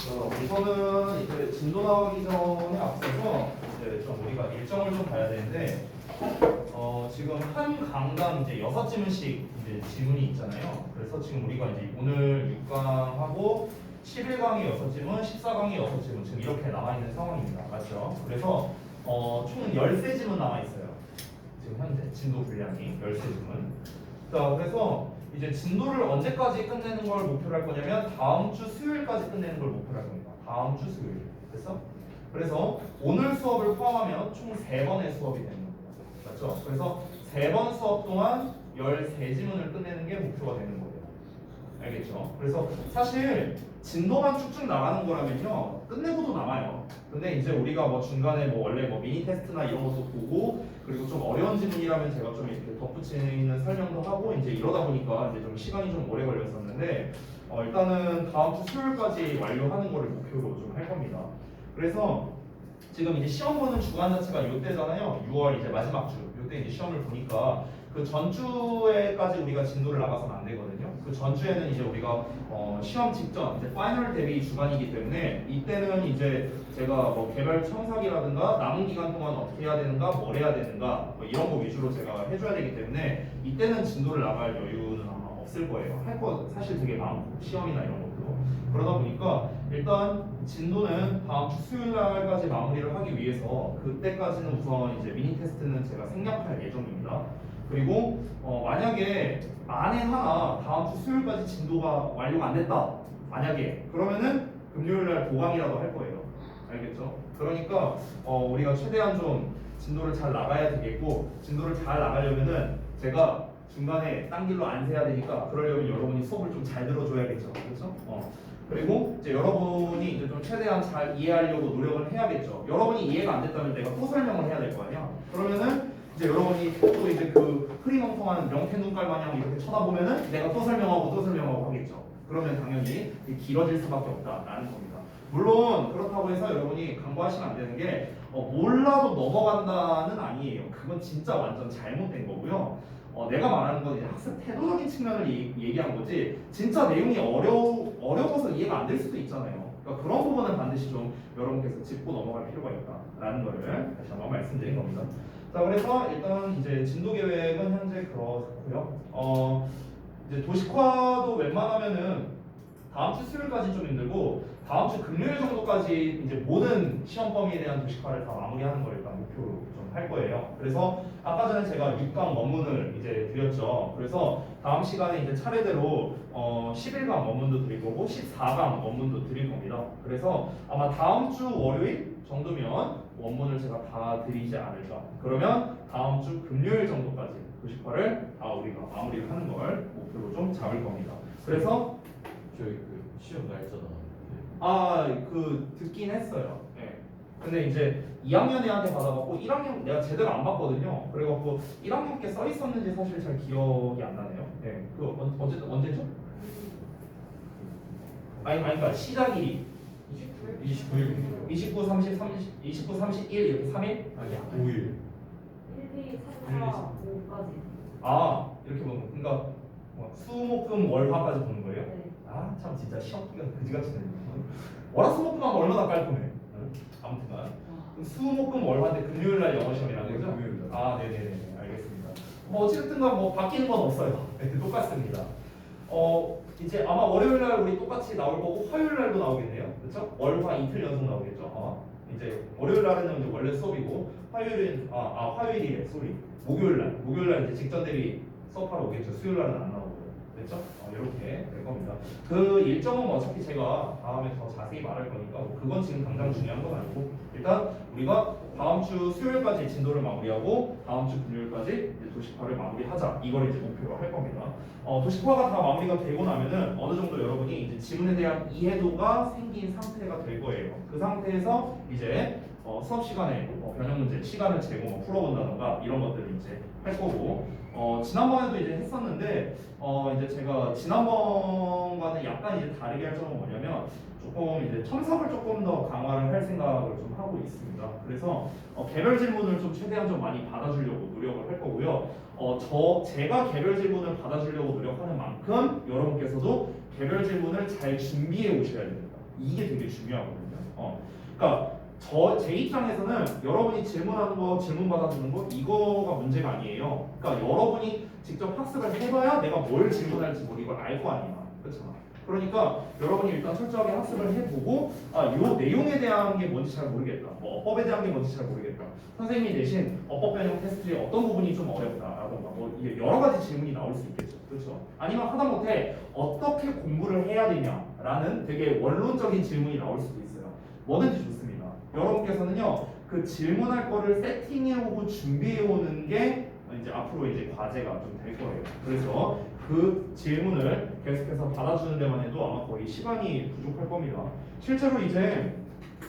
우선은 이제 진도 나가기 전에 앞서서 이제 좀 우리가 일정을 좀 봐야 되는데 지금 한 강당 이제 6질문씩 이제 지문이 있잖아요. 그래서 지금 우리가 이제 오늘 6강하고 11강에 6질문, 14강에 6질문 지금 이렇게 남아 있는 상황입니다. 맞죠? 그래서 총 13질문 남아 있어요. 지금 현재 진도 분량이 13질문. 자, 그래서 이제 진도를 언제까지 끝내는 걸 목표로 할 거냐면 다음 주 수요일까지 끝내는 걸 목표로 할 겁니다. 다음 주 수요일. 됐어? 그래서 오늘 수업을 포함하면 총 3번의 수업이 되는 겁니다. 맞죠? 그래서 3번 수업 동안 13지문을 끝내는 게 목표가 되는 거예요. 알겠죠? 그래서 사실 진도만 쭉쭉 나가는 거라면요 끝내고도 남아요. 근데 이제 우리가 뭐 중간에 뭐 원래 뭐 미니 테스트나 이런 것도 보고 그리고 좀 어려운 지문이라면 제가 좀 이렇게 덧붙이는 설명도 하고 이제 이러다 보니까 이제 좀 시간이 좀 오래 걸렸었는데 일단은 다음 주 수요일까지 완료하는 거를 목표로 좀 할 겁니다. 그래서 지금 이제 시험 보는 주간 자체가 이때잖아요. 6월 이제 마지막 주. 이때 이제 시험을 보니까 그 전주에까지 우리가 진도를 나가서는 안 되거든요. 그 전주에는 이제 우리가 시험 직전 이제 파이널 대비 주간이기 때문에 이때는 이제 제가 뭐 개별 청사기라든가 남은 기간 동안 어떻게 해야 되는가, 뭘 해야 되는가 뭐 이런 거 위주로 제가 해줘야 되기 때문에 이때는 진도를 나갈 여유는 아마 없을 거예요. 할 거 사실 되게 많고 시험이나 이런 것도. 그러다 보니까 일단 진도는 다음 주 수요일 날까지 마무리를 하기 위해서 그때까지는 우선 이제 미니 테스트는 제가 생략할 예정입니다. 그리고 만약에 만에 하나 다음 주 수요일까지 진도가 완료가 안 됐다. 만약에 그러면은 금요일 날 보강이라도 할 거예요. 알겠죠? 그러니까 우리가 최대한 좀 진도를 잘 나가야 되겠고 진도를 잘 나가려면은 제가 중간에 딴 길로 안 새야 되니까 그러려면 여러분이 수업을 좀 잘 들어줘야겠죠. 그렇죠? 그리고 이제 여러분이 이제 좀 최대한 잘 이해하려고 노력을 해야겠죠. 여러분이 이해가 안 됐다면 내가 또 설명을 해야 될 거 아니야. 그러면은 이제 여러분이 또 이제 그 흐리멍텅한 명태 눈깔 마냥 이렇게 쳐다보면은 내가 또 설명하고 하겠죠. 그러면 당연히 길어질 수밖에 없다라는 겁니다. 물론 그렇다고 해서 여러분이 강구하시면 안 되는 게 몰라도 넘어간다는 아니에요. 그건 진짜 완전 잘못된 거고요. 내가 말하는 건 이제 학습 태도적인 측면을 얘기한 거지 진짜 내용이 어려워서 이해가 안 될 수도 있잖아요. 그러니까 그런 부분은 반드시 좀 여러분께서 짚고 넘어갈 필요가 있다라는 거를 다시 한번 말씀드린 겁니다. 자, 그래서 일단 이제 진도 계획은 현재 그렇고요. 이제 도식화도 웬만하면은 다음 주 수요일까지 좀 힘들고 다음 주 금요일 정도까지 이제 모든 시험 범위에 대한 도식화를 다 마무리하는 걸 일단 목표로 좀 할 거예요. 그래서 아까 전에 제가 6강 원문을 이제 드렸죠. 그래서 다음 시간에 이제 차례대로 11강 원문도 드릴 거고 14강 원문도 드릴 겁니다. 그래서 아마 다음 주 월요일 정도면 원문을 제가 다 드리지 않을까. 그러면 다음 주 금요일 정도까지 도식화를 다 우리가 마무리를 하는 걸 목표로 좀 잡을 겁니다. 그래서 저희 그 시험 날짜다. 듣긴 했어요. 예. 근데 이제 2학년 애한테 받아갖고 1학년 내가 제대로 안 봤거든요. 그래갖고 1학년께 써 있었는지 사실 잘 기억이 안 나네요. 예. 어쨌든 언제죠? 그러니까 시작일이 29일. 29, 30, 29, 31 이렇게 3일? 아니야. 5일. 1, 2, 3, 4, 5까지. 이렇게 보는 거. 그러니까 수목금 월화까지 보는 거예요? 네. 참 진짜 시험 기간 그지같이 내네. 월화수목금하면 얼마나 깔끔해. 아무튼간 수목금 월화인데 금요일 날 영어 시험이라는 네, 거죠? 금요일 날. 네네네, 알겠습니다. 어쨌든간 뭐 바뀌는 건 없어요. 네, 똑같습니다. 이제 아마 월요일 날 우리 똑같이 나올 거고 화요일 날도 나오겠네요. 그렇죠? 월화 이틀 연속 나오겠죠. 이제 월요일 날에는 이제 원래 수업이고 화요일은 화요일이래 소리. 목요일 날 이제 직전 대비 수업하러 오겠죠. 수요일 날은 안 나오고요. 됐죠? 이렇게 될 겁니다. 그 일정은 어차피 제가 다음에 더 자세히 말할 거니까 그건 지금 당장 중요한 건 아니고 일단 우리가 다음 주 수요일까지 진도를 마무리하고 다음 주 금요일까지 이제 도식화를 마무리하자 이걸 이제 목표로 할 겁니다. 도식화가 다 마무리가 되고 나면은 어느 정도 여러분이 이제 지문에 대한 이해도가 생긴 상태가 될 거예요. 그 상태에서 이제 수업 시간에 변형 문제 시간을 재고 풀어본다던가 이런 것들을 이제 할 거고 지난번에도 이제 했었는데 이제 제가 지난번과는 약간 이제 다르게 할 점은 뭐냐면 조금 이제 첨삭을 조금 더 강화를 할 생각을 좀 하고 있습니다. 그래서 개별 질문을 좀 최대한 좀 많이 받아주려고 노력을 할 거고요. 제가 개별 질문을 받아주려고 노력하는 만큼 여러분께서도 개별 질문을 잘 준비해 오셔야 됩니다. 이게 되게 중요하거든요. 그러니까 제 입장에서는 여러분이 질문하는 거, 질문 받아주는 거 이거가 문제가 아니에요. 그러니까 여러분이 직접 학습을 해봐야 내가 뭘 질문할지 이걸 알 거 아니야. 그렇잖아. 그러니까 여러분이 일단 철저하게 학습을 해보고 요 내용에 대한 게 뭔지 잘 모르겠다. 뭐 어법에 대한 게 뭔지 잘 모르겠다. 선생님이 내신 어법 변형 테스트의 어떤 부분이 좀 어렵다라던가 뭐 이게 여러 가지 질문이 나올 수 있겠죠. 그렇죠? 아니면 하다못해 어떻게 공부를 해야 되냐라는 되게 원론적인 질문이 나올 수도 있어요. 뭐든지 좋습니다. 여러분께서는요 그 질문할 거를 세팅해오고 준비해오는 게 이제 앞으로 이제 과제가 좀 될 거예요. 그래서 그 질문을 계속해서 받아주는 데만 해도 아마 거의 시간이 부족할 겁니다. 실제로 이제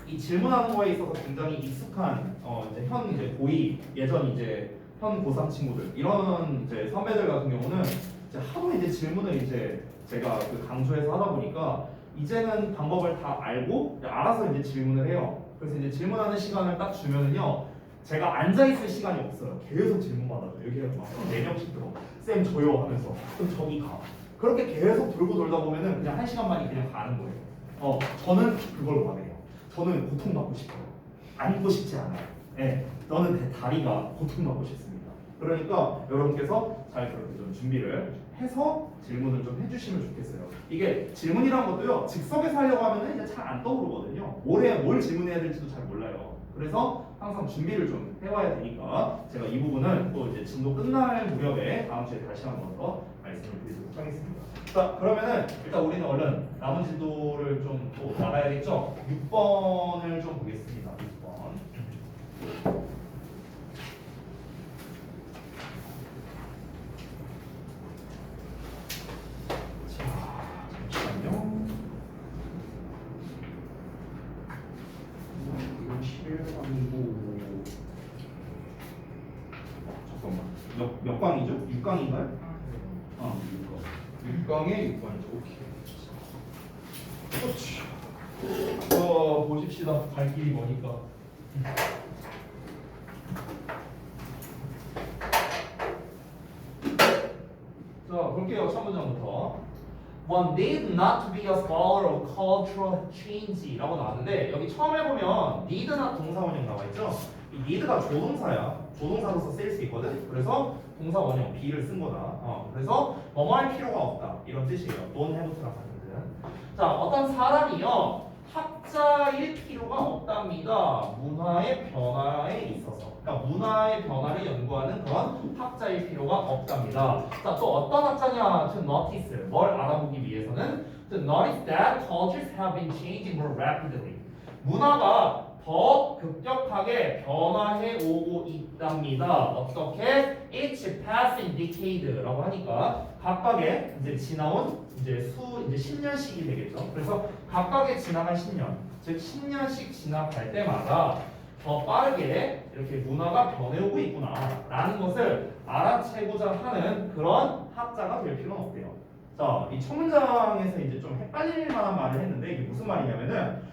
이 질문하는 거에 있어서 굉장히 익숙한 이제 현 이제 고2 예전 이제 현 고3 친구들 이런 이제 선배들 같은 경우는 이제 하도 이제 질문을 이제 제가 그 강조해서 하다 보니까 이제는 방법을 다 알고 알아서 이제 질문을 해요. 그래서 이제 질문하는 시간을 딱 주면은요. 제가 앉아있을 시간이 없어요. 계속 질문 받아요. 여기에 막 4명씩 들어. 쌤 줘요 하면서. 그럼 저기 가. 그렇게 계속 돌고 돌다 보면은 그냥 1시간만이 그냥 가는 거예요. 저는 그걸 원해요. 저는 고통받고 싶어요. 앉고 싶지 않아요. 네, 너는 내 다리가 고통받고 싶습니다. 그러니까 여러분께서 잘 그렇게 좀 준비를 해서 질문을 좀 해주시면 좋겠어요. 이게 질문이란 것도요. 즉석에서 하려고 하면은 이제 잘 안 떠오르거든요. 뭘 질문해야 될지도 잘 몰라요. 그래서 항상 준비를 좀 해와야 되니까 제가 이 부분은 또 이제 진도 끝날 무렵에 다음 주에 다시 한 번 더 말씀을 드리도록 하겠습니다. 자, 그러면은 일단 우리는 얼른 남은 진도를 좀 또 나가야겠죠? 6번을 좀 보겠습니다. 6번. 자, 잠시만요. 이건 11강이고 잠깐만 몇 강이죠? 6강인가요? 6강에 6번이죠. 오케이. 그렇지. 보십시다. 갈 길이 머니까. 자, 볼게요. 첫 문장부터. One need not to be a scholar of cultural change라고 나왔는데 여기 처음에 보면 need not 동사 원형 나와 있죠. 이 need가 조동사야. 조동사로서 쓰일 수 있거든. 그래서 동사 원형 be를 쓴 거다. 그래서 뭐뭐 할 필요가 없다 이런 뜻이에요. don't have to랑 같은 뜻. 자, 어떤 사람이요 학자일 필요가 없답니다. 문화의 변화에 있어서. 그러니까 문화의 변화를 연구하는 그런 학자일 필요가 없답니다. 자, 또 어떤 학자냐? To notice. 뭘 알아보기 위해서는 to notice that cultures have been changing more rapidly. 문화가 더 급격하게 변화해 오고 있답니다. 어떻게? Each passing decade라고 하니까 각각의 이제 지나온 이제 10년씩이 되겠죠. 그래서 각각의 지나간 10년, 즉 10년씩 지나갈 때마다 더 빠르게 이렇게 문화가 변해오고 있구나라는 것을 알아채고자 하는 그런 학자가 될 필요는 없대요. 자, 이 첫 문장에서 이제 좀 헷갈릴 만한 말을 했는데 이게 무슨 말이냐면은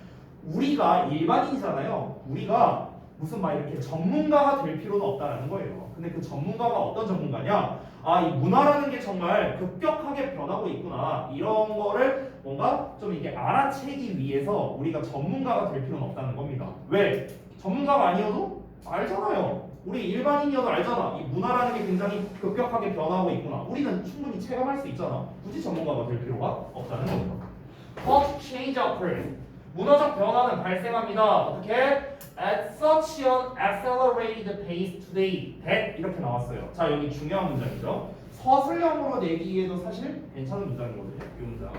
우리가 일반인이잖아요. 우리가 무슨 막 이렇게 전문가가 될 필요는 없다라는 거예요. 근데 그 전문가가 어떤 전문가냐? 이 문화라는 게 정말 급격하게 변하고 있구나. 이런 거를 뭔가 좀 이게 알아채기 위해서 우리가 전문가가 될 필요는 없다는 겁니다. 왜? 전문가가 아니어도 알잖아요. 우리 일반인이어도 알잖아. 이 문화라는 게 굉장히 급격하게 변하고 있구나. 우리는 충분히 체감할 수 있잖아. 굳이 전문가가 될 필요가 없다는 겁니다. Culture change occurs. 문화적 변화는 발생합니다. 어떻게? At such an accelerated pace today that 이렇게 나왔어요. 자, 여기 중요한 문장이죠. 서술형으로 내기에도 사실 괜찮은 문장이거든요. 이 문장.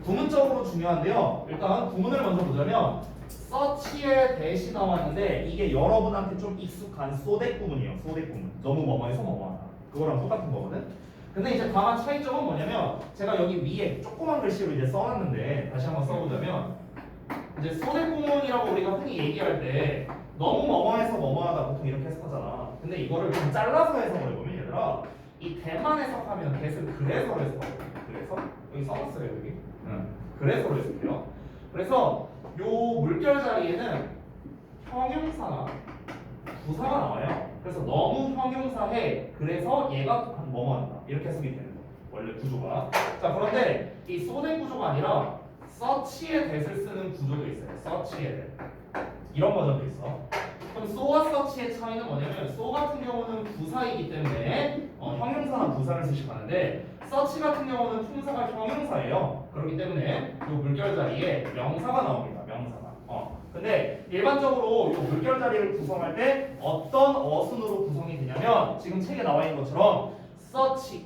구문적으로 중요한데요. 일단 구문을 먼저 보자면 such에 대시 나왔는데 이게 여러분한테 좀 익숙한 소댓 구문이에요. 소댓 구문. 너무 뭐뭐해서 뭐뭐하다. 그거랑 똑같은 거거든. 근데 이제 다만 차이점은 뭐냐면 제가 여기 위에 조그만 글씨로 이제 써놨는데 다시 한번 써보자면 이제 소댓 구문이라고 우리가 흔히 얘기할 때 너무 뭐뭐해서 뭐뭐하다 보통 이렇게 해석하잖아. 근데 이거를 좀 잘라서 해석을 해보면 얘들아 이 대만 해석하면 대를 그래서로 해석하거든요. 그래서 여기 써놨어요 여기. 그래서로 해석해요. 그래서 요 물결 자리에는 형용사나 부사가 나와요. 그래서 너무 형용사해. 그래서 얘가 뭐뭐한다. 이렇게 해석이 되는 거. 원래 구조가. 자, 그런데 이 소댓 구조가 아니라 서치의 that을 쓰는 구조도 있어요. 서치의 that. 이런 버전도 있어. 그럼 so와 서치의 차이는 뭐냐면 so 같은 경우는 부사이기 때문에 형용사나 부사를 수식하는데 서치 같은 경우는 품사가 형용사예요. 그렇기 때문에 이 물결 자리에 명사가 나옵니다. 명사가. 근데 일반적으로 이 물결 자리를 구성할 때 어떤 어순으로 구성이 되냐면 지금 책에 나와 있는 것처럼 such a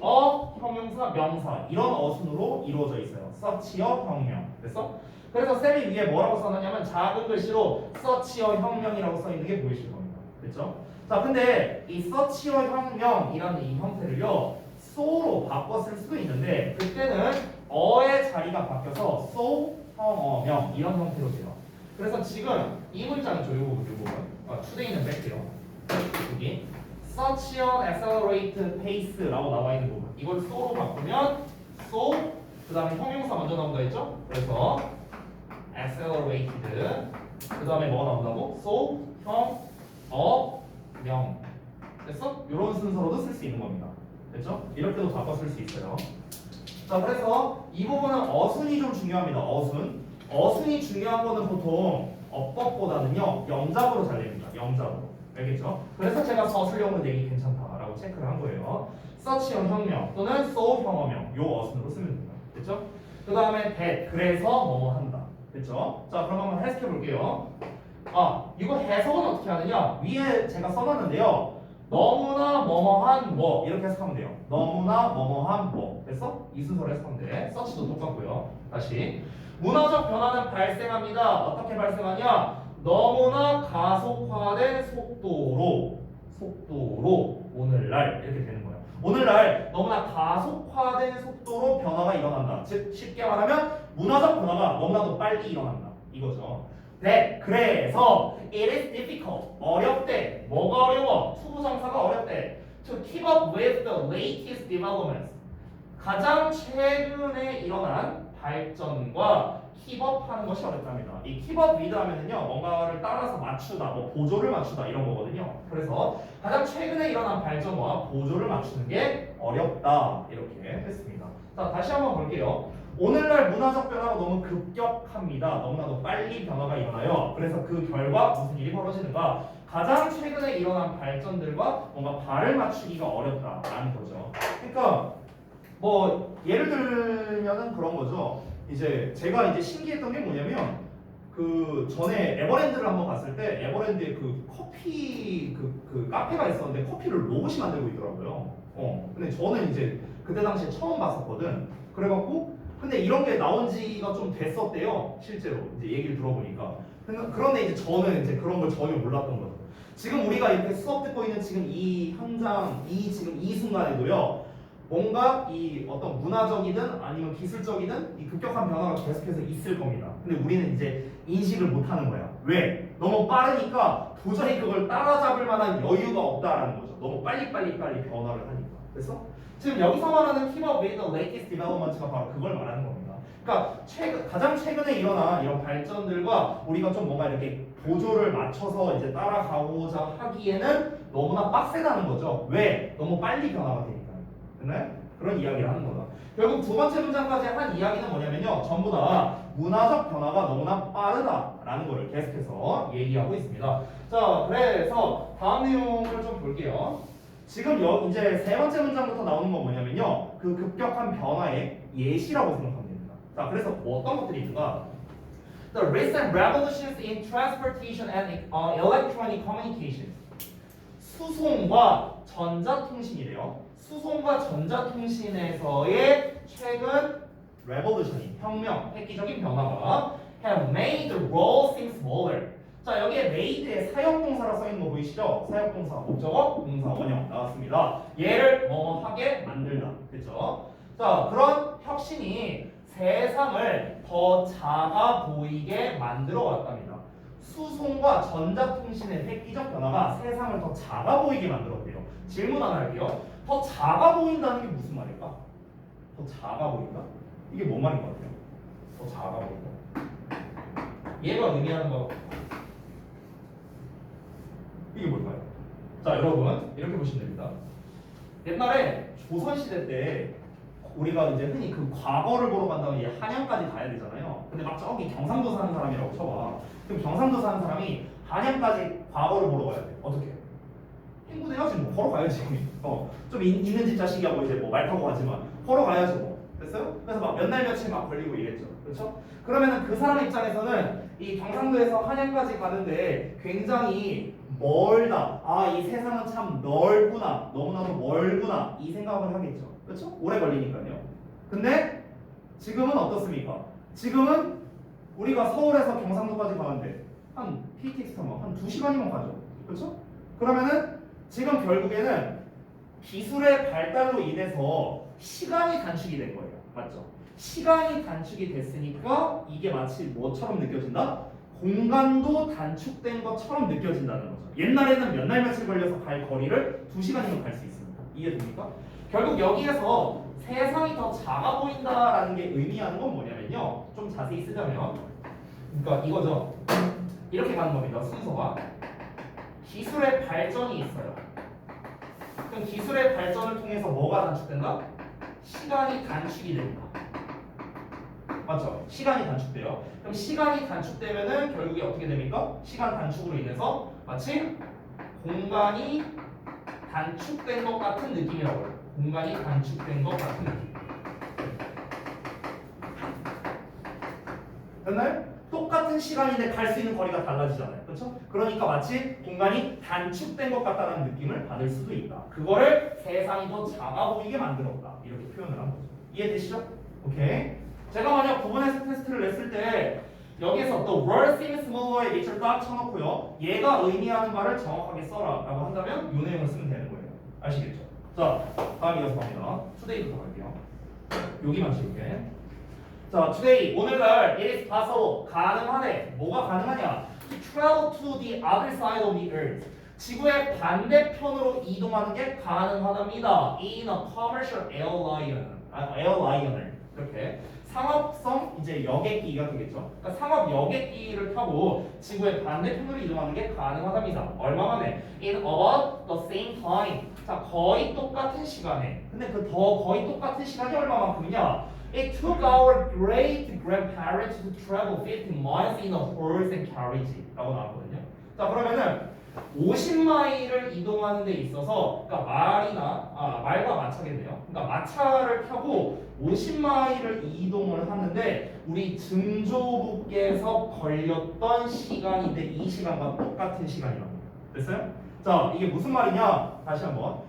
형용사 명사 이런 어순으로 이루어져 있어요. such a 혁명. 됐어? 그래서 쌤이 위에 뭐라고 써놨냐면 작은 글씨로 such a 혁명이라고 써 있는 게 보이실 겁니다. 됐죠? 자, 근데 이 such a 혁명이라는 이 형태를요 so로 바꿔 쓸 수도 있는데 그때는 어의 자리가 바뀌어서 so 혁명 이런 형태로 돼요. 그래서 지금 이 문장이죠. 요 부분. today는 뺄게요. 여기 such an accelerated pace라고 나와 있는 부분. 이걸 so로 바꾸면 so 그 다음에 형용사 먼저 나온다 했죠? 그래서 accelerated 그 다음에 뭐가 나온다고? so, 형, 명. 됐어? 이런 순서로도 쓸 수 있는 겁니다. 됐죠? 이렇게도 바꿔 쓸 수 있어요. 자, 그래서 이 부분은 어순이 좀 중요합니다. 어순이 중요한 거는 보통 어법보다는요 영작으로 잘 됩니다. 영작으로. 알겠죠? 그래서 제가 서술형으로 내기 괜찮다라고 체크를 한 거예요. 서치형 혁명 또는 so 형어명 요 어순으로 쓰면 됩니다. 됐죠? 그 다음에 that 그래서 뭐뭐 한다. 됐죠? 자, 그럼 한번 해석해 볼게요. 이거 해석은 어떻게 하느냐? 위에 제가 써놨는데요. 너무나 뭐뭐한 뭐 이렇게 해석하면 돼요. 너무나 뭐뭐한 뭐. 됐어? 이 순서로 해석하면 돼. 서치도 똑같고요. 다시 문화적 변화는 발생합니다. 어떻게 발생하냐? 너무나 가속화된 속도로 오늘날 이렇게 되는 거예요. 오늘날 너무나 가속화된 속도로 변화가 일어난다. 즉 쉽게 말하면 문화적 변화가 너무나도 빨리 일어난다. 이거죠. 네, 그래서 it is difficult 어렵대. 뭐가 어려워? 투부정사가 어렵대. To keep up with the latest developments 가장 최근에 일어난 발전과 킵업하는 것이 어렵답니다. 이 킵업 위드 하면은요 뭔가를 따라서 맞추다, 뭐 보조를 맞추다 이런 거거든요. 그래서 가장 최근에 일어난 발전과 보조를 맞추는 게 어렵다 이렇게 했습니다. 자, 다시 한번 볼게요. 오늘날 문화적 변화가 너무 급격합니다. 너무나도 빨리 변화가 일어나요. 그래서 그 결과 무슨 일이 벌어지는가? 가장 최근에 일어난 발전들과 뭔가 발을 맞추기가 어렵다라는 거죠. 그러니까 뭐 예를 들면은 그런 거죠. 이제 제가 이제 신기했던 게 뭐냐면 그 전에 에버랜드를 한번 갔을 때 에버랜드에 그 커피 그 카페가 있었는데 커피를 로봇이 만들고 있더라고요. 근데 저는 이제 그때 당시에 처음 봤었거든. 그래갖고 근데 이런 게 나온 지가 좀 됐었대요. 실제로 이제 얘기를 들어보니까. 그런데 이제 저는 이제 그런 걸 전혀 몰랐던 거죠. 지금 우리가 이렇게 수업 듣고 있는 지금 이 현장, 지금 이 순간에도요. 뭔가 이 어떤 문화적이든 아니면 기술적이든 이 급격한 변화가 계속해서 있을 겁니다. 근데 우리는 이제 인식을 못하는 거야. 왜? 너무 빠르니까 도저히 그걸 따라잡을 만한 여유가 없다라는 거죠. 너무 빨리빨리 변화를 하니까. 그래서 지금 여기서 말하는 keep up with the latest development가 바로 그걸 말하는 겁니다. 그러니까 가장 최근에 일어난 이런 발전들과 우리가 좀 뭔가 이렇게 보조를 맞춰서 이제 따라가고자 하기에는 너무나 빡세다는 거죠. 왜? 너무 빨리 변화가 되니까. 네? 그런 이야기를 하는 거다. 결국 두 번째 문장까지 한 이야기는 뭐냐면요. 전부 다 문화적 변화가 너무나 빠르다라는 거를 계속해서 얘기하고 있습니다. 자, 그래서 다음 내용을 좀 볼게요. 지금 이제 세 번째 문장부터 나오는 건 뭐냐면요. 그 급격한 변화의 예시라고 생각하면 됩니다. 자, 그래서 뭐 어떤 것들이 있는가? The recent revolutions in transportation and electronic communication. 수송과 전자통신이래요. 수송과 전자통신에서의 최근 revolution이 혁명, 획기적인 변화가 have made the role seem smaller. 자, 여기에 made의 사역동사라 써있는 거 보이시죠? 사역동사, 목적어, 동사, 원형 나왔습니다. 얘를 하게 만들다. 그렇죠? 자, 그런 혁신이 세상을 더 작아 보이게 만들어 왔답니다. 수송과 전자통신의 획기적 변화가 세상을 더 작아 보이게 만들었대요. 질문 하나 할게요. 더 작아 보인다는 게 무슨 말일까? 더 작아 보인다? 이게 뭔 말인 것 같아요? 더 작아 보인다. 얘가 의미하는 거 이게 뭘까요? 자, 여러분 이렇게 보시면 됩니다. 옛날에 조선시대 때 우리가 이제 흔히 그 과거를 보러 간다면 이제 한양까지 가야 되잖아요. 근데 막 저기 경상도 사는 사람이라고 쳐봐. 그럼 경상도 사는 사람이 한양까지 과거를 보러 가야 돼. 어떻게? 행군해야지 뭐 걸어가야지. 좀 있는 집 자식이하고 이제 뭐 말 타고 가지만 걸어가야죠 뭐. 됐어요? 그래서 막 몇 날 며칠 막 걸리고 이랬죠. 그렇죠? 그러면은 그 사람 입장에서는 이 경상도에서 한양까지 가는데 굉장히 멀다. 아, 이 세상은 참 넓구나. 너무나도 멀구나. 이 생각을 하겠죠. 그렇죠? 오래 걸리니까요. 근데 지금은 어떻습니까? 지금은 우리가 서울에서 경상도까지 가는데 한 KTX 타면 한 2시간이면 가죠. 그렇죠? 그러면은 지금 결국에는 기술의 발달로 인해서 시간이 단축이 된 거예요. 맞죠? 시간이 단축이 됐으니까 이게 마치 뭐처럼 느껴진다? 공간도 단축된 것처럼 느껴진다는 거죠. 옛날에는 몇 날 며칠 걸려서 갈 거리를 2시간이면 갈 수 있습니다. 이해됩니까? 결국 여기에서 세상이 더 작아 보인다라는 게 의미하는 건 뭐냐면요. 좀 자세히 쓰자면 그러니까 이거죠. 이렇게 가는 겁니다. 순서가 기술의 발전이 있어요. 그럼 기술의 발전을 통해서 뭐가 단축된다? 시간이 단축이 됩니다. 맞죠? 시간이 단축돼요. 그럼 시간이 단축되면은 결국에 어떻게 됩니까? 시간 단축으로 인해서 마치 공간이 단축된 것 같은 느낌이라고 해요. 공간이 단축된 것 같은 느낌. 됐나요? 똑같은 시간인데 갈 수 있는 거리가 달라지잖아요. 그렇죠? 그러니까 마치 공간이 단축된 것 같다는 느낌을 받을 수도 있다. 그거를 세상이 더 작아 보이게 만들었다. 이렇게 표현을 한 거죠. 이해되시죠? 오케이. 제가 만약 구분해서 테스트를 냈을 때 여기에서 the word seems smaller의 밑줄 딱 쳐놓고요. 얘가 의미하는 말을 정확하게 써라 라고 한다면 이 내용을 쓰면 되는 거예요. 아시겠죠? 자, 다음 이어서 갑니다. today부터 갈게요. 여기만 지울게. 자, today 오늘날 it is possible 가능하네. 뭐가 가능하냐? To travel to the other side of the earth. 지구의 반대편으로 이동하는 게 가능하답니다. In a commercial airliner. 이렇게 상업성 이제 여객기가 되겠죠. 그러니까 상업 여객기를 타고 지구의 반대편으로 이동하는 게 가능하답니다. 얼마 만에? In about the same time. 자, 거의 똑같은 시간에. 근데 그 더 거의 똑같은 시간이 얼마만큼이냐? It took our great grandparents to travel 50 miles in a horse and carriage라고 나왔거든요. 자, 그러면은 50마일을 이동하는 데 있어서, 그러니까 말과 마차겠네요. 그러니까 마차를 타고 50마일을 이동을 하는데 우리 증조부께서 걸렸던 시간인데 이 시간과 똑같은 시간이라고. 됐어요? 자, 이게 무슨 말이냐? 다시 한번.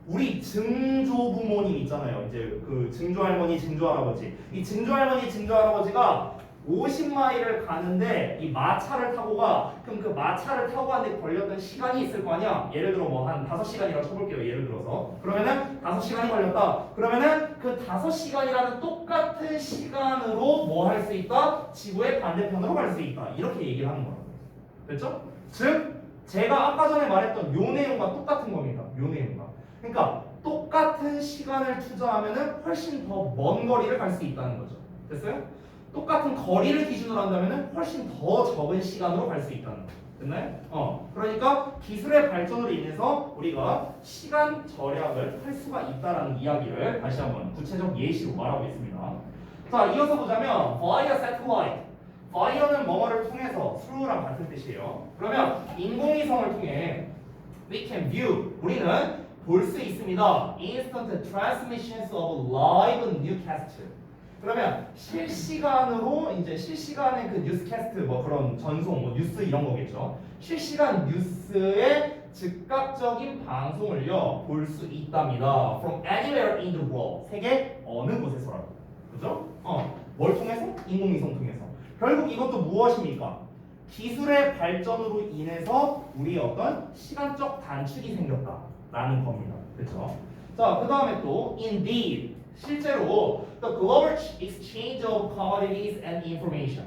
우리 증조부모님 있잖아요. 이제 그 증조할머니, 증조할아버지. 이 증조할머니, 증조할아버지가 50마일을 가는데 이 마차를 타고 가. 그럼 그 마차를 타고 가는데 걸렸던 시간이 있을 거 아니야? 예를 들어 뭐 한 5시간이라고 쳐볼게요. 예를 들어서. 그러면은 5시간이 걸렸다. 그러면은 그 5시간이라는 똑같은 시간으로 뭐 할 수 있다? 지구의 반대편으로 갈 수 있다. 이렇게 얘기를 하는 거예요. 됐죠? 즉 제가 아까 전에 말했던 요 내용과 똑같은 겁니다. 요 내용과. 그러니까 똑같은 시간을 투자하면은 훨씬 더 먼 거리를 갈 수 있다는 거죠. 됐어요? 똑같은 거리를 기준으로 한다면은 훨씬 더 적은 시간으로 갈 수 있다는 거죠. 됐나요? 그러니까 기술의 발전으로 인해서 우리가 시간 절약을 할 수가 있다라는 이야기를 다시 한번 구체적 예시로 말하고 있습니다. 자, 이어서 보자면 via satellite. via는 뭐뭐를 통해서 through랑 같은 뜻이에요. 그러면 인공위성을 통해 we can view. 우리는 볼 수 있습니다. Instant transmissions of live newscast. 그러면 실시간으로 이제 실시간의 그 뉴스캐스트 뭐 그런 전송 뭐 뉴스 이런 거겠죠. 실시간 뉴스의 즉각적인 방송을요 볼 수 있답니다. From anywhere in the world. 세계 어느 곳에서라도. 그죠? 뭘 통해서? 인공위성 통해서. 결국 이것도 무엇입니까? 기술의 발전으로 인해서 우리의 어떤 시간적 단축이 생겼다라는 겁니다. 그렇죠? 자, 그 다음에 또 indeed 실제로 the global exchange of commodities and information.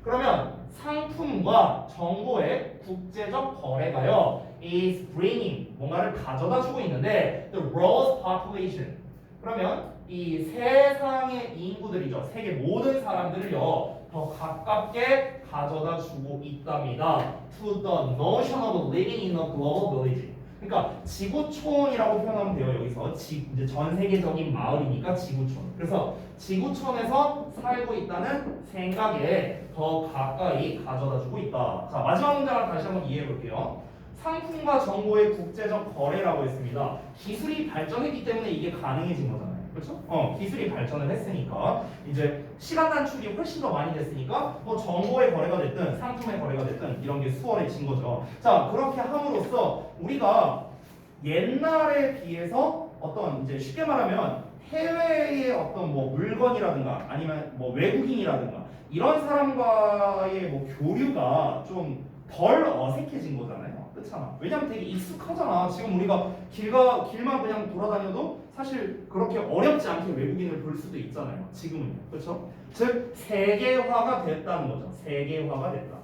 그러면 상품과 정보의 국제적 거래가요 is bringing 뭔가를 가져다 주고 있는데 the world's population. 그러면 이 세상의 인구들이죠. 세계 모든 사람들을요 더 가깝게 가져다 주고 있답니다. To the notion of living in a global village. 그러니까 지구촌이라고 표현하면 돼요. 여기서 이제 전 세계적인 마을이니까 지구촌. 그래서 지구촌에서 살고 있다는 생각에 더 가까이 가져다주고 있다. 자, 마지막 문장을 다시 한번 이해해 볼게요. 상품과 정보의 국제적 거래라고 했습니다. 기술이 발전했기 때문에 이게 가능해진 거잖아요. 그렇죠? 기술이 발전을 했으니까 이제 시간 단축이 훨씬 더 많이 됐으니까 뭐 정보의 거래가 됐든 상품의 거래가 됐든 이런 게 수월해진 거죠. 자, 그렇게 함으로써 우리가 옛날에 비해서 어떤 이제 쉽게 말하면 해외의 어떤 뭐 물건이라든가 아니면 뭐 외국인이라든가 이런 사람과의 뭐 교류가 좀 덜 어색해진 거잖아요. 그렇잖아. 왜냐면 되게 익숙하잖아. 지금 우리가 길만 그냥 돌아다녀도 사실 그렇게 어렵지 않게 외국인을 볼 수도 있잖아요. 지금은요. 그렇죠? 즉 세계화가 됐다는 거죠. 세계화가 됐다.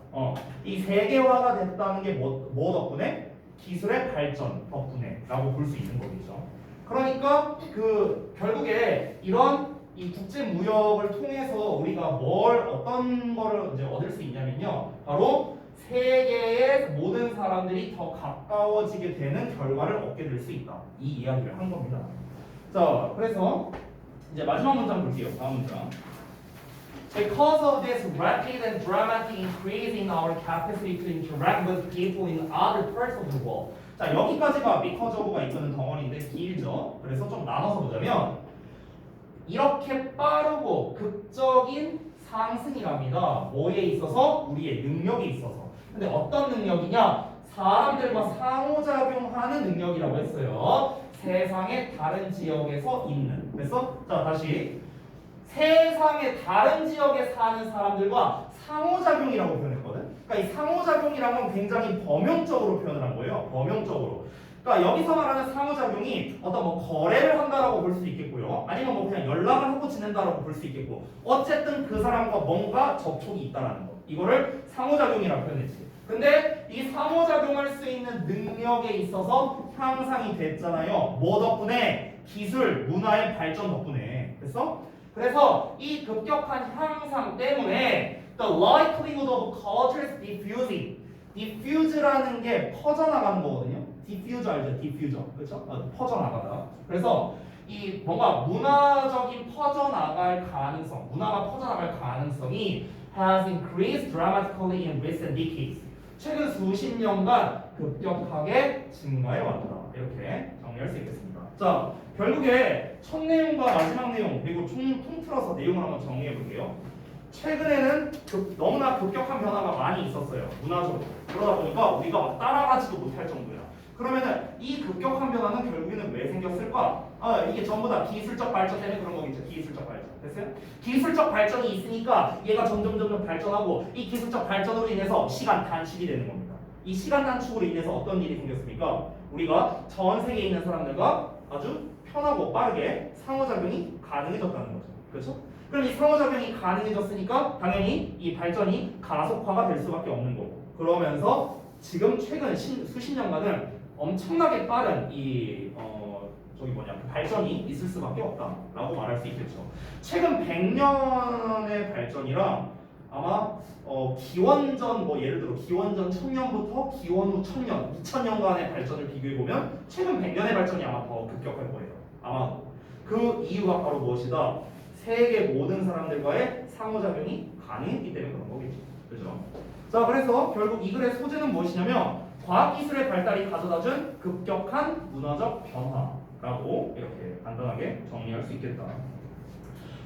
이 세계화가 됐다는 게 뭐 덕분에? 기술의 발전 덕분에라고 볼 수 있는 거겠죠. 그러니까 결국에 이런 이 국제 무역을 통해서 우리가 어떤 거를 이제 얻을 수 있냐면요. 바로 세계의 모든 사람들이 더 가까워지게 되는 결과를 얻게 될 수 있다. 이 이야기를 한 겁니다. 자, 그래서 이제 마지막 문장 볼게요. 다음 문장. Because of this rapid and dramatic increase in our capacity to interact with people in other parts of the world. 자, 여기까지가 because of가 있는 덩어리인데 길죠. 그래서 좀 나눠서 보자면 이렇게 빠르고 극적인 상승이랍니다. 뭐에 있어서? 우리의 능력에 있어서. 근데 어떤 능력이냐? 사람들과 상호작용하는 능력이라고 했어요. 세상의 다른 지역에서 있는. 그래서 자 다시 세상의 다른 지역에 사는 사람들과 상호작용이라고 표현했거든. 그러니까 이 상호작용이라는 건 굉장히 범용적으로 표현을 한 거예요. 범용적으로. 그러니까 여기서 말하는 상호작용이 어떤 뭐 거래를 한다라고 볼 수도 있겠고요. 아니면 뭐 그냥 연락을 하고 지낸다라고 볼 수 있겠고. 어쨌든 그 사람과 뭔가 접촉이 있다라는 거. 이거를 상호작용이라고 표현했지. 근데 이 상호작용할 수 있는 능력에 있어서 향상이 됐잖아요. 뭐 덕분에? 기술, 문화의 발전 덕분에. 그래서 이 급격한 향상 때문에 the likelihood of cultures diffusing. diffuse라는 게 퍼져나가는 거거든요. diffuse 알죠? diffuser. 그렇죠? 퍼져나가다. 그래서 이 뭔가 문화적인 퍼져나갈 가능성, 문화가 퍼져나갈 가능성이 has increased dramatically in recent decades. 최근 수십 년간 급격하게 증가해 왔다. 이렇게 정리할 수 있겠습니다. 자, 결국에 첫 내용과 마지막 내용 그리고 통틀어서 내용을 한번 정리해 볼게요. 최근에는 너무나 급격한 변화가 많이 있었어요. 문화적으로. 그러다 보니까 우리가 막 따라가지도 못할 정도야. 그러면은 이 급격한 변화는 결국에는 왜 생겼을까? 이게 전부 다 기술적 발전 때문에 그런 거겠죠. 기술적 발전. 됐어요? 기술적 발전이 있으니까 얘가 점점 발전하고 이 기술적 발전으로 인해서 시간 단축이 되는 겁니다. 이 시간 단축으로 인해서 어떤 일이 생겼습니까? 우리가 전 세계에 있는 사람들과 아주 편하고 빠르게 상호작용이 가능해졌다는 거죠. 그렇죠? 그럼 이 상호작용이 가능해졌으니까 당연히 이 발전이 가속화가 될 수밖에 없는 거고. 그러면서 지금 최근 수십 년간은 엄청나게 빠른 발전이 있을 수밖에 없다라고 말할 수 있겠죠. 최근 100년의 발전이랑 아마 기원전 예를 들어 기원전 1000년부터 기원 후 1000년, 2000년간의 발전을 비교해 보면 최근 100년의 발전이 아마 더 급격할 거예요. 아마 그 이유가 바로 무엇이다? 세계 모든 사람들과의 상호작용이 가능했기 때문에 그런 거겠죠. 그죠? 자, 그래서 결국 이 글의 소재는 무엇이냐면 과학기술의 발달이 가져다준 급격한 문화적 변화라고 이렇게 간단하게 정리할 수 있겠다.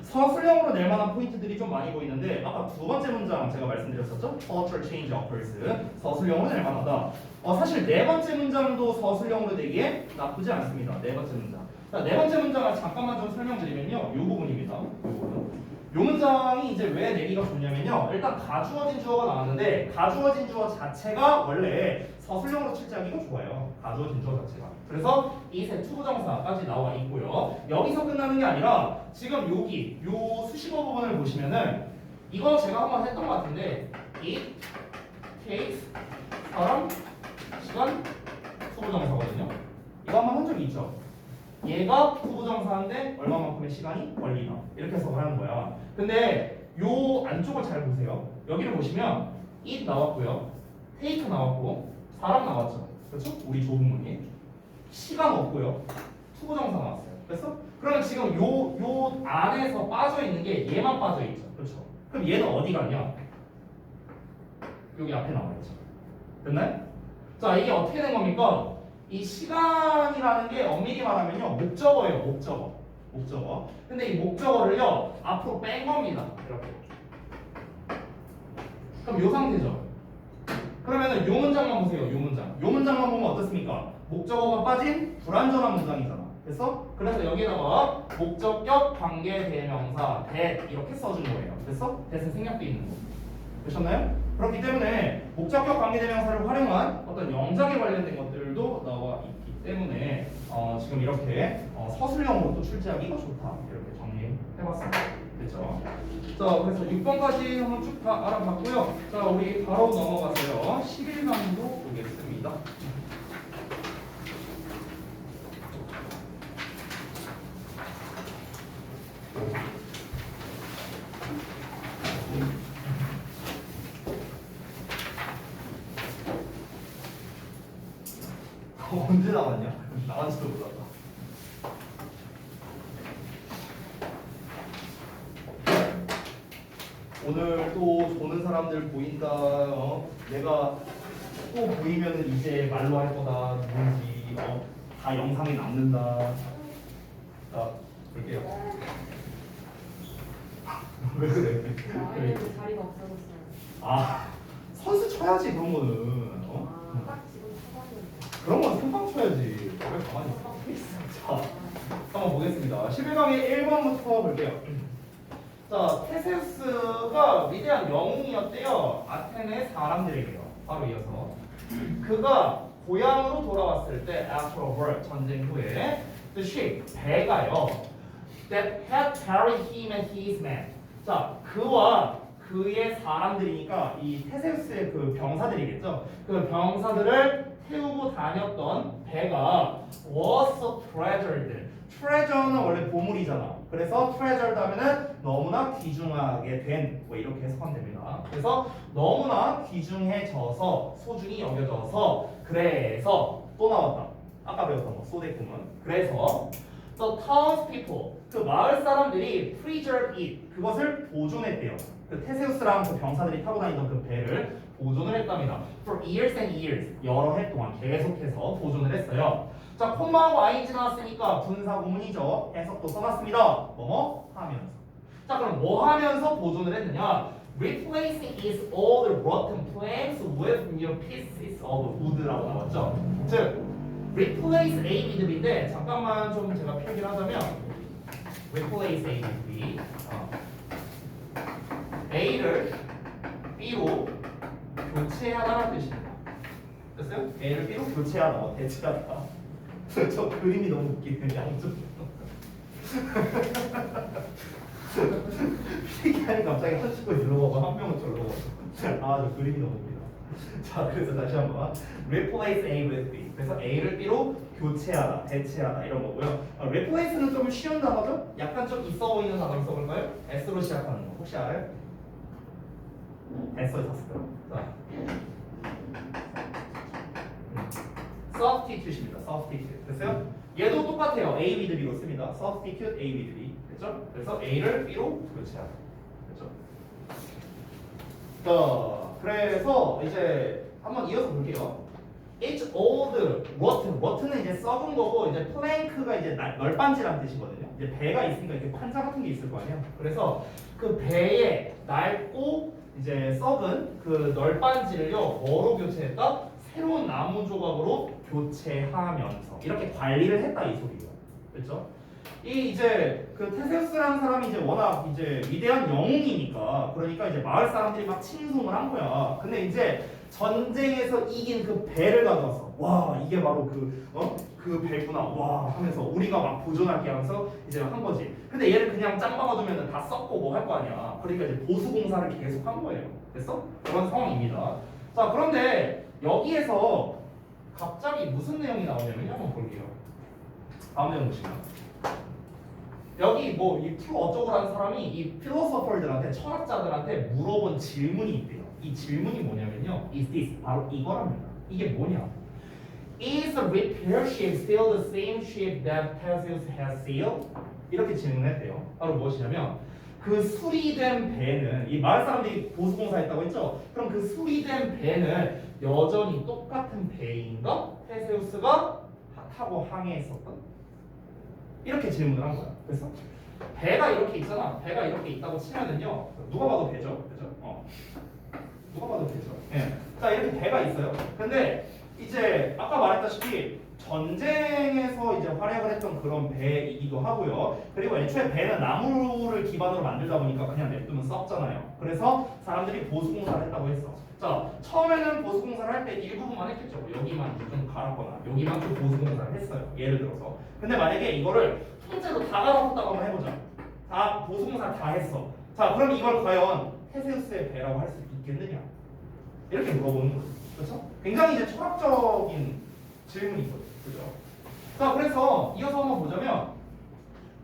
서술형으로 낼 만한 포인트들이 좀 많이 보이는데 아까 두 번째 문장 제가 말씀드렸었죠? Culture change occurs. 서술형으로 낼 만하다. 사실 네 번째 문장도 서술형으로 내기에 나쁘지 않습니다. 네 번째 문장. 자, 네 번째 문장을 잠깐만 좀 설명드리면요. 이 부분입니다. 이 부분. 이 문장이 이제 왜 내기가 좋냐면요. 일단 가주어진 주어가 나왔는데 가주어진 주어 자체가 원래 서술형으로 출제하기가 좋아요. 가주어진 주어 자체가. 그래서 이세 투부정사까지 나와 있고요. 여기서 끝나는 게 아니라 지금 여기 요 수식어 부분을 보시면은 이거 제가 한번 했던 것 같은데 it, takes, 사람, 시간, 투부정사거든요. 이거 한번 한 적이 있죠. 얘가 투부정사인데 얼마만큼의 시간이 걸리나 이렇게 해서 하는 거야. 근데 요 안쪽을 잘 보세요. 여기를 보시면 it 나왔고요, take 나왔고 사람 나왔죠. 그렇죠? 우리 조문이. 시간 없고요. 투부정사 나왔어요. 그래서 그러면 지금 요 안에서 빠져 있는 게 얘만 빠져 있죠. 그렇죠? 그럼 얘는 어디 가냐? 여기 앞에 나와 있죠. 됐나요? 자, 이게 어떻게 된 겁니까? 이 시간이라는 게 엄밀히 말하면요 목적어예요. 목적어. 근데 이 목적어를요 앞으로 뺀 겁니다. 이렇게. 그럼 요 상태죠. 그러면은 요 문장만 보세요. 요 문장만 보면 어떻습니까? 목적어가 빠진 불완전한 문장이잖아. 그래서 여기다가 목적격 관계대명사 that 이렇게 써준 거예요. that은 생략돼 있는 거. 되셨나요? 그렇기 때문에 목적격 관계대명사를 활용한 어떤 영작에 관련된 것들도 나와 있기 때문에 지금 이렇게 서술형으로 또 출제하기가 좋다. 이렇게 정리해봤습니다. 됐죠? 자, 그래서 6번까지 한번 쭉 다 알아봤고요. 자, 우리 바로 넘어가서요. 11강도 보겠습니다. 언제 나왔냐? 나왔지도 몰랐다. 오늘 또 보는 사람들 보인다. 내가 또 보이면 이제 말로 할 거다. 누군지 다 영상에 남는다. 자, 볼게요. 왜 그래? 아이들도 자리가 없어졌어요. 아, 선수 쳐야지 그런 거는. 딱 지금 쳐봤는데. 그런 건 금방 쳐야지. 왜 가만히 있어? 자, 한번 보겠습니다. 11강의 1번부터 볼게요. 자, 테세우스가 위대한 영웅이었대요. 아테네 사람들에게요. 바로 이어서 그가 고향으로 돌아왔을 때 after a war, 전쟁 후에 the ship, 배가요 that had carried him and his men. 자, 그와 그의 사람들이니까 이 테세우스의 그 병사들이겠죠. 그 병사들을 태우고 다녔던 배가 was so treasured. treasure는 원래 보물이잖아. 그래서 treasured 하면은 너무나 귀중하게 된, 뭐 이렇게 해석하면 됩니다. 그래서 너무나 귀중해져서, 소중히 여겨져서, 그래서 또 나왔다. 아까 배웠던 거, 소대꾸문. 그래서 the townspeople, 그 마을 사람들이 preserved it, 그것을 보존했대요. 그 테세우스랑 그 병사들이 타고 다니던 그 배를 보존을 했답니다. For years and years, 여러 해 동안 계속해서 보존을 했어요. 자, 콤마하고 ing 나왔으니까 분사구문이죠. 해석도 써놨습니다. 뭐뭐 하면서. 자, 그럼 뭐 하면서 보존을 했느냐? Replacing its old rotten planks with new pieces of wood라고 나왔죠. 즉, replace A with B인데 잠깐만 좀 제가 필기를 하자면 replace A with B. A를 B로 교체하다라는 뜻입니다. 됐어요? A를 B로 교체하다, 대체하다. 저 그림이 너무 웃기네. 양쪽. 필기하니 갑자기 한 친구 일로 가고 한 명은 저로 가고. 저 그림이 너무 웃기다. 자, 그래서 다시 한번 replace A with B. 그래서 A를 B로 교체하다, 대체하다 이런 거고요. replace는 좀 쉬운 단어죠? 약간 좀 있어 보이는 단어 써볼까요? S로 시작하는 거 혹시 알아요? S로 샀어요. 자, substitute입니다. substitute. 됐어요? 얘도 똑같아요. A with B로 씁니다. substitute A with B. 됐죠? 그래서 A를 B로 교체하다. 됐죠? 자, 그래서 이제 한번 이어서 볼게요. It's old, rotten. rotten은 이제 썩은 거고 이제 plank가 이제 널빤지라는 뜻이거든요. 이제 배가 있으니까 이렇게 판자 같은 게 있을 거 아니에요. 그래서 그 배에 낡고 이제 썩은 그 널빤지를요 뭐로 교체했다? 새로운 나무 조각으로 교체하면서 이렇게 관리를 했다 이 소리예요. 그렇죠? 이 이제 그 테세우스라는 사람이 이제 워낙 이제 위대한 영웅이니까 그러니까 이제 마을 사람들이 막 칭송을 한 거야. 근데 이제 전쟁에서 이긴 그 배를 가져왔어. 와, 이게 바로 그 배구나. 와 하면서 우리가 막 보존할게 하면서 이제 한 거지. 근데 얘를 그냥 짱 박아두면 다 썩고 뭐 할 거 아니야. 그러니까 이제 보수 공사를 계속 한 거예요. 됐어? 그런 상황입니다. 자, 그런데 여기에서 갑자기 무슨 내용이 나오냐면요. 한번 볼게요. 다음 내용 보시면 여기 뭐 이 프로 어쩌고라는 사람이 이 필로소퍼들한테 철학자들한테 물어본 질문이 있대요. 이 질문이 뭐냐면요. Is this 바로 이거랍니다. 이게 뭐냐? Is the repair ship still the same ship that Theseus has sailed? 이렇게 질문했대요. 바로 무엇이냐면 그 수리된 배는 이 마을 사람들이 보수공사했다고 했죠. 그럼 그 수리된 배는 여전히 똑같은 배인가? 테세우스가 타고 항해했었던? 이렇게 질문을 한 거야. 그래서 배가 이렇게 있잖아. 배가 이렇게 있다고 치면은요. 누가 봐도 배죠. 그죠? 누가 봐도 배죠. 예. 자, 이렇게 배가 있어요. 근데 이제 아까 말했다시피 전쟁에서 이제 활약을 했던 그런 배이기도 하고요. 그리고 애초에 배는 나무를 기반으로 만들다 보니까 그냥 냅두면 썩잖아요. 그래서 사람들이 보수공사를 했다고 했어. 자, 처음에는 보수공사를 할 때 일부분만 했겠죠. 여기만 좀 갈았거나 여기만 좀 보수공사를 했어요. 예를 들어서. 근데 만약에 이거를 통째로 다 갈아엎었다고 한번 해보자. 다 보수공사 다 했어. 자, 그럼 이걸 과연 테세우스의 배라고 할 수 있겠느냐? 이렇게 물어보는 거죠. 그렇죠? 굉장히 이제 철학적인 질문이거든요. 그죠? 자, 그래서 이어서 한번 보자면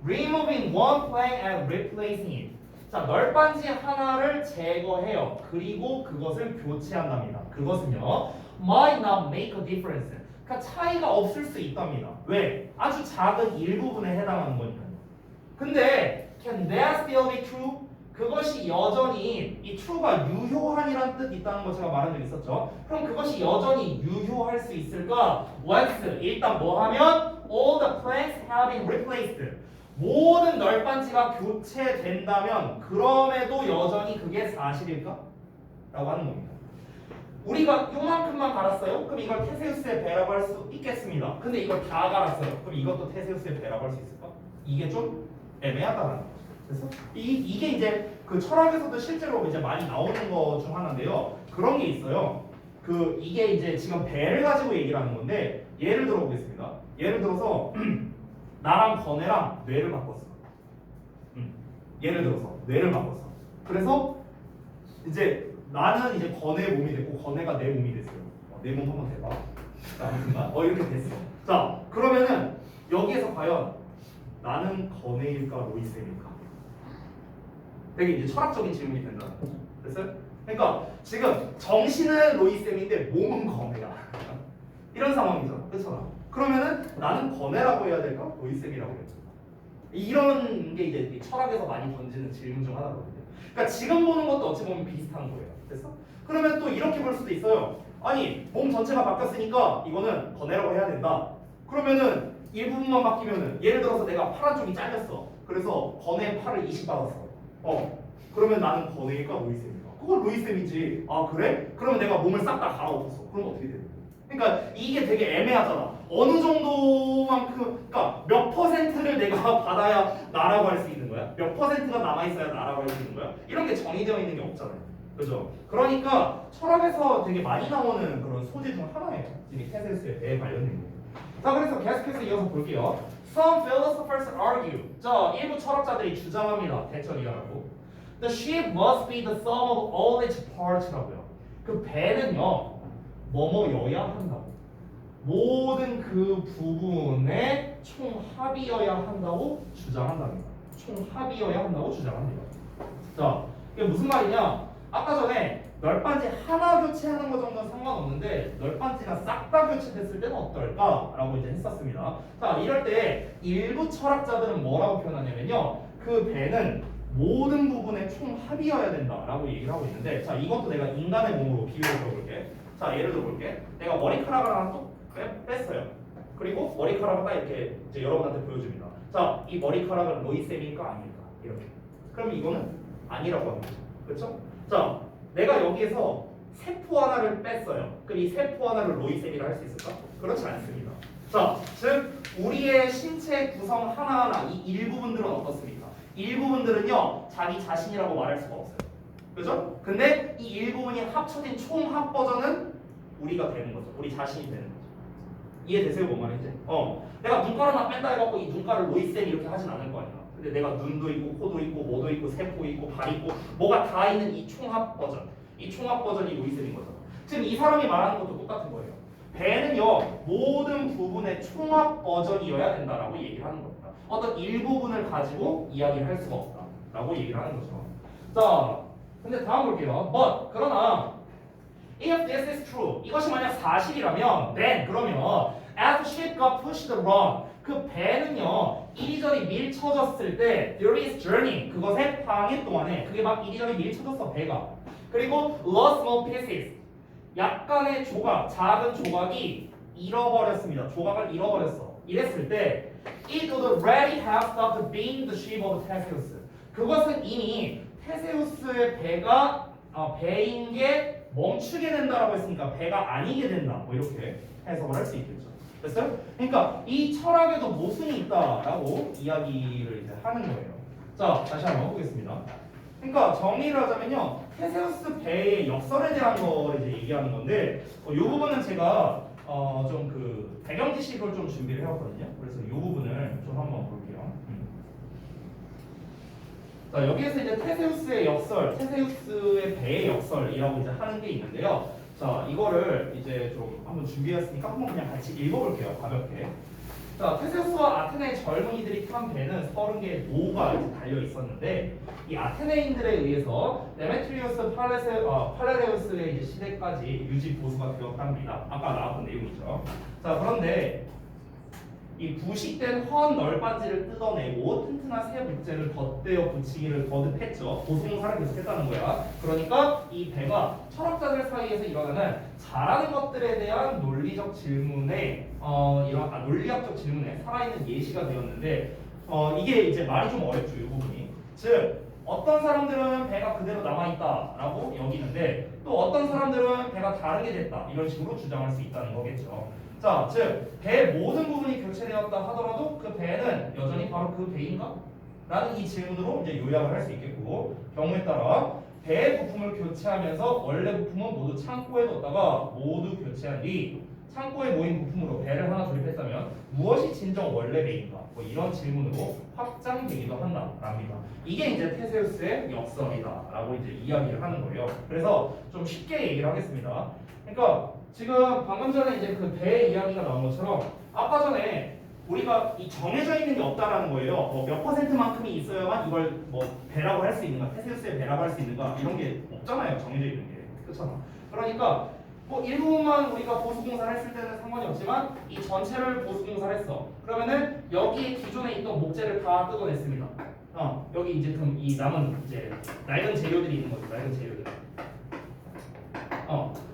removing one plank and replacing it. 자, 널빤지 하나를 제거해요. 그리고 그것을 교체한답니다. 그것은요, might not make a difference. 그러니까 차이가 없을 수 있답니다. 왜? 아주 작은 일부분에 해당하는 거니까요. 근데 can that still be true? 그것이 여전히 이 true가 유효한이라는 뜻이 있다는 거 제가 말한 적 있었죠. 그럼 그것이 여전히 유효할 수 있을까? once 일단 뭐 하면 all the planks have been replaced. 모든 널빤지가 교체된다면 그럼에도 여전히 그게 사실일까? 라고 하는 겁니다. 우리가 요만큼만 갈았어요? 그럼 이걸 테세우스의 배라고 할 수 있겠습니다. 근데 이걸 다 갈았어요. 그럼 이것도 테세우스의 배라고 할 수 있을까? 이게 좀 애매하다는 거죠. 그래서 이게 이제 그 철학에서도 실제로 이제 많이 나오는 거 중 하나인데요. 그런 게 있어요. 그 이게 이제 지금 배를 가지고 얘기를 하는 건데 예를 들어 보겠습니다. 예를 들어서 나랑 건애랑 뇌를 바꿨어. 예를 들어서 뇌를 바꿨어. 그래서 이제 나는 이제 건애의 몸이 됐고 건애가 내 몸이 됐어요. 내 몸 한번 대봐. 자, 이렇게 됐어. 자, 그러면은 여기에서 과연 나는 건애일까 로이스일까? 되게 이제 철학적인 질문이 된다는 거죠. 됐어요? 그러니까 지금 정신은 로이쌤인데 몸은 건애야. 이런 상황이잖아. 그렇잖아. 그러면은 나는 건애라고 해야 될까? 로이쌤이라고 해야 될까? 이런 게 이제 철학에서 많이 던지는 질문 중 하나거든요. 그러니까 지금 보는 것도 어찌 보면 비슷한 거예요. 됐어? 그러면 또 이렇게 볼 수도 있어요. 아니 몸 전체가 바뀌었으니까 이거는 건애라고 해야 된다. 그러면은 일부분만 바뀌면은 예를 들어서 내가 팔 한쪽이 잘렸어. 그래서 건애 팔을 이식받았어. 그러면 나는 건애일까 로이쌤일까? 그건 로이쌤이지. 아 그래? 그러면 내가 몸을 싹 다 갈아엎었어. 그럼 어떻게 돼? 그러니까 이게 되게 애매하잖아. 어느 정도만큼, 그러니까 몇 퍼센트를 내가 받아야 나라고 할 수 있는 거야? 몇 퍼센트가 남아있어야 나라고 할 수 있는 거야? 이런 게 정의되어 있는 게 없잖아요. 그죠? 그러니까 철학에서 되게 많이 나오는 그런 소재 중 하나예요. 이 테세우스에 대해 관련된 거. 자, 그래서 계속해서 이어서 볼게요. Some philosophers argue. 자, 일부 철학자들이 주장합니다. 대처리하라고. The ship must be the sum of all its parts라고요. 그 배는요, 뭐뭐여야 한다고. 모든 그 부분의 총합이어야 한다고 주장한답니다. 총합이어야 한다고 주장합니다. 자, 이게 무슨 말이냐? 아까 전에 널빤지 하나 교체하는 거 정도는 상관없는데 널빤지가 싹 다 교체됐을 때는 어떨까? 라고 이제 했었습니다. 자, 이럴 때 일부 철학자들은 뭐라고 표현하냐면요. 그 배는 모든 부분의 총합이어야 된다라고 얘기를 하고 있는데, 자, 이것도 내가 인간의 몸으로 비유를 들어볼게. 자, 예를 들어볼게. 내가 머리카락을 하나 또 뺐어요. 그리고 머리카락을 딱 이렇게 이제 여러분한테 보여줍니다. 자, 이 머리카락은 로이쌤일까 아닐까? 이렇게. 그럼 이거는 아니라고 합니다. 그렇죠? 자, 내가 여기에서 세포 하나를 뺐어요. 그럼 이 세포 하나를 로이쌤이라 할 수 있을까? 그렇지 않습니다. 자, 즉 우리의 신체 구성 하나하나 이 일부분들은 어떻습니까? 일부분들은요 자기 자신이라고 말할 수가 없어요. 그죠? 근데 이 일부분이 합쳐진 총합 버전은 우리가 되는 거죠. 우리 자신이 되는 거죠. 이해되세요? 뭔 말인지? 내가 눈가를 하나 뺀다 해갖고 이 눈가를 로이쌤 이렇게 하진 않을 거 아니야. 근데 내가 눈도 있고 코도 있고 뭐도 있고 세포 있고 발 있고 뭐가 다 있는 이 총합 버전, 이 총합 버전이 로이쌤인 거죠. 지금 이 사람이 말하는 것도 똑같은 거예요. 배는요 모든 부분의 총합 버전이어야 된다라고 얘기를 하는 겁니다. 어떤 일부분을 가지고 이야기를 할 수가 없다라고 얘기를 하는 거죠. 자, 근데 다음 볼게요. But 그러나 If this is true, 이것이 만약 사실이라면, then 그러면 as the ship got pushed around, 그 배는요 이리저리 밀쳐졌을 때 there is journey, 그것의 항해 동안에 그게 막 이리저리 밀쳐졌어 배가. 그리고 lost small pieces, 약간의 조각, 작은 조각이 잃어버렸습니다. 조각을 잃어버렸어. 이랬을 때 it would already have stopped being the ship of Theseus. 그것은 이미 테세우스의 배가 배인 게 멈추게 된다라고 했으니까 배가 아니게 된다. 뭐 이렇게 해석을 할 수 있겠죠. 됐어요? 그러니까 이 철학에도 모순이 있다라고 이야기를 이제 하는 거예요. 자, 다시 한번 보겠습니다. 그러니까 정리를 하자면요, 테세우스 배의 역설에 대한 거를 이제 얘기하는 건데, 이 부분은 제가 좀 그 배경 지식을 좀 준비를 해왔거든요. 그래서 이 부분을 좀 한번 볼게요. 자, 여기에서 이제 테세우스의 역설, 테세우스의 배의 역설이라고 이제 하는 게 있는데요. 자, 이거를 이제 좀 한번 준비했으니까 한번 그냥 같이 읽어볼게요. 가볍게. 자, 테세우스와 아테네 젊은이들이 탄 배는 30개의 노가 이제 달려 있었는데, 이 아테네인들에 의해서 데메트리우스 팔레레우스의 이제 시대까지 유지 보수가 되었답니다. 아까 나왔던 내용이죠. 자, 그런데 이 부식된 헌 널빤지를 뜯어내고 튼튼한 새 부재를 덧대어 붙이기를 거듭했죠. 보수공사를 계속했다는 거야. 그러니까 이 배가 철학자들 사이에서 일어나는 잘하는 것들에 대한 논리적 질문에 이런 논리학적 질문에 살아있는 예시가 되었는데, 이게 이제 말이 좀 어렵죠, 이 부분이. 즉 어떤 사람들은 배가 그대로 남아있다라고 여기는데, 또 어떤 사람들은 배가 다르게 됐다 이런 식으로 주장할 수 있다는 거겠죠. 자, 즉 배의 모든 부분이 교체되었다 하더라도 그 배는 여전히 바로 그 배인가? 라는 이 질문으로 이제 요약을 할 수 있겠고, 경우에 따라 배의 부품을 교체하면서 원래 부품은 모두 창고에 뒀다가 모두 교체한 뒤 창고에 모인 부품으로 배를 하나 조립했다면 무엇이 진정 원래 배인가? 뭐 이런 질문으로 확장되기도 한다랍니다. 이게 이제 테세우스의 역설이다라고 이제 이야기를 하는 거예요. 그래서 좀 쉽게 얘기를 하겠습니다. 그러니까 지금 방금 전에 이제 그 배 이야기가 나온 것처럼 아까 전에 우리가 이 정해져 있는 게 없다라는 거예요. 뭐 몇 퍼센트만큼이 있어야만 이걸 뭐 배라고 할 수 있는가, 테세우스의 배라고 할 수 있는가 이런 게 없잖아요. 정해져 있는 게. 그렇잖아. 그러니까 뭐 일부분만 우리가 보수공사를 했을 때는 상관이 없지만 이 전체를 보수공사를 했어. 그러면은 여기 기존에 있던 목재를 다 뜯어냈습니다. 여기 이제 그럼 이 남은 이제 낡은 재료들이 있는 거죠. 낡은 재료들.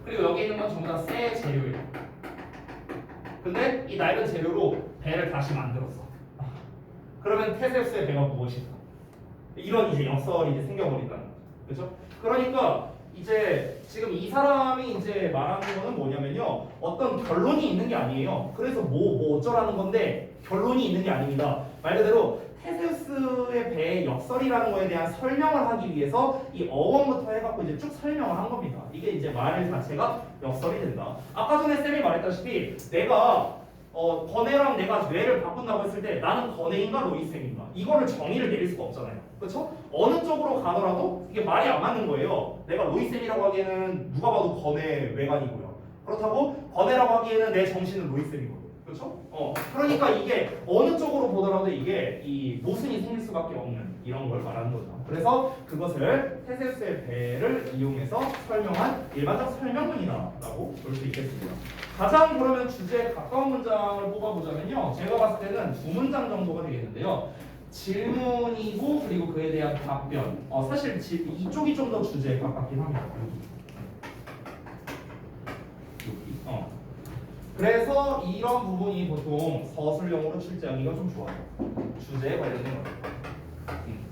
그리고 여기 있는 건 전부 다 새 재료예요. 근데 이 낡은 재료로 배를 다시 만들었어. 그러면 테세우스의 배가 무엇일까? 이런 이제 역설이 이제 생겨버린다는 거죠. 그렇죠? 그러니까 이제 지금 이 사람이 이제 말하는 거는 뭐냐면요, 어떤 결론이 있는 게 아니에요. 그래서 뭐 어쩌라는 건데 결론이 있는 게 아닙니다. 말 그대로 테세우스의 배의 역설이라는 거에 대한 설명을 하기 위해서 이 어원부터 해갖고 이제 쭉 설명을 한 겁니다. 이게 이제 말 자체가 역설이 된다. 아까 전에 쌤이 말했다시피 내가 건해랑 내가 뇌를 바꾼다고 했을 때 나는 건해인가 로이쌤인가 이거를 정의를 내릴 수가 없잖아요. 그렇죠? 어느 쪽으로 가더라도 이게 말이 안 맞는 거예요. 내가 로이쌤이라고 하기에는 누가 봐도 건해 외관이고요. 그렇다고 건해라고 하기에는 내 정신은 로이쌤이거든요. 그렇죠? 그러니까 이게 어느 쪽으로 보더라도 이게 이 모순이 생길 수밖에 없는 이런 걸 말하는 거죠. 그래서 그것을 테세우스의 배를 이용해서 설명한 일반적 설명문이다라고 볼 수 있겠습니다. 가장 그러면 주제에 가까운 문장을 뽑아보자면요, 제가 봤을 때는 두 문장 정도가 되겠는데요. 질문이고 그리고 그에 대한 답변. 사실 이쪽이 좀 더 주제에 가깝긴 합니다. 여기. 그래서 이런 부분이 보통 서술형으로 출제하기가 좀 좋아요. 주제에 관련된 거.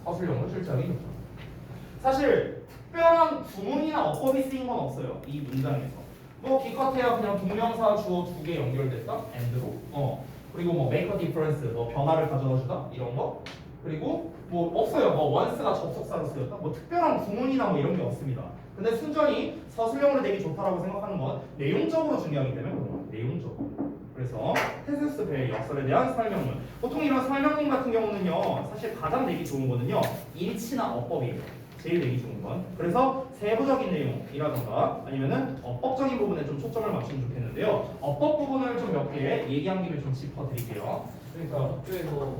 서술형으로 출제하기 좋죠. 사실 특별한 구문이나 어법이 쓰인 건 없어요. 이 문장에서. 뭐 기껏해야 그냥 동명사 주어 두 개 연결됐다. and로. 그리고 뭐 make a difference, 뭐 변화를 가져다 주다 이런 거. 그리고 뭐 없어요. 뭐 once가 접속사로 쓰였다. 뭐 특별한 구문이나 뭐 이런 게 없습니다. 근데 순전히 서술형으로 내기 좋다라고 생각하는 건 내용적으로 중요하기 때문에 그런 거예요. 내용적으로. 그래서 테세우스 배의 역설에 대한 설명문. 보통 이런 설명문 같은 경우는요, 사실 가장 내기 좋은 거는요, 일치나 어법이에요. 제일 내기 좋은 건. 그래서 세부적인 내용이라던가 아니면은 어법적인 부분에 좀 초점을 맞추면 좋겠는데요. 어법 부분을 좀 몇 개 얘기한 김에 좀 짚어드릴게요. 그러니까 학교에서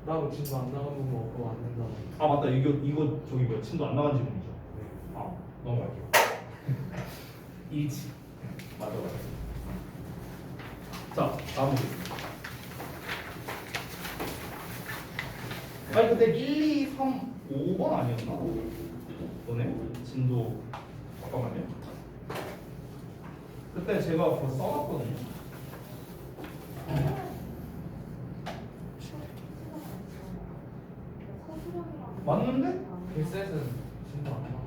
나하고 친구 안 나가는 거 그거 안 된다고. 아 맞다. 이거 저기 뭐야 친구 안 나간 질문이죠. 넘어갈게요. 2지. 맞아. 자, 다음 보겠습니다. 아니 그때 1, 2, 3, 5번 아니었나? 너네? 진도 잠깐만요. 그때 제가 그거 써놨거든요. 맞는데? 그 셋은 진도 안 나와.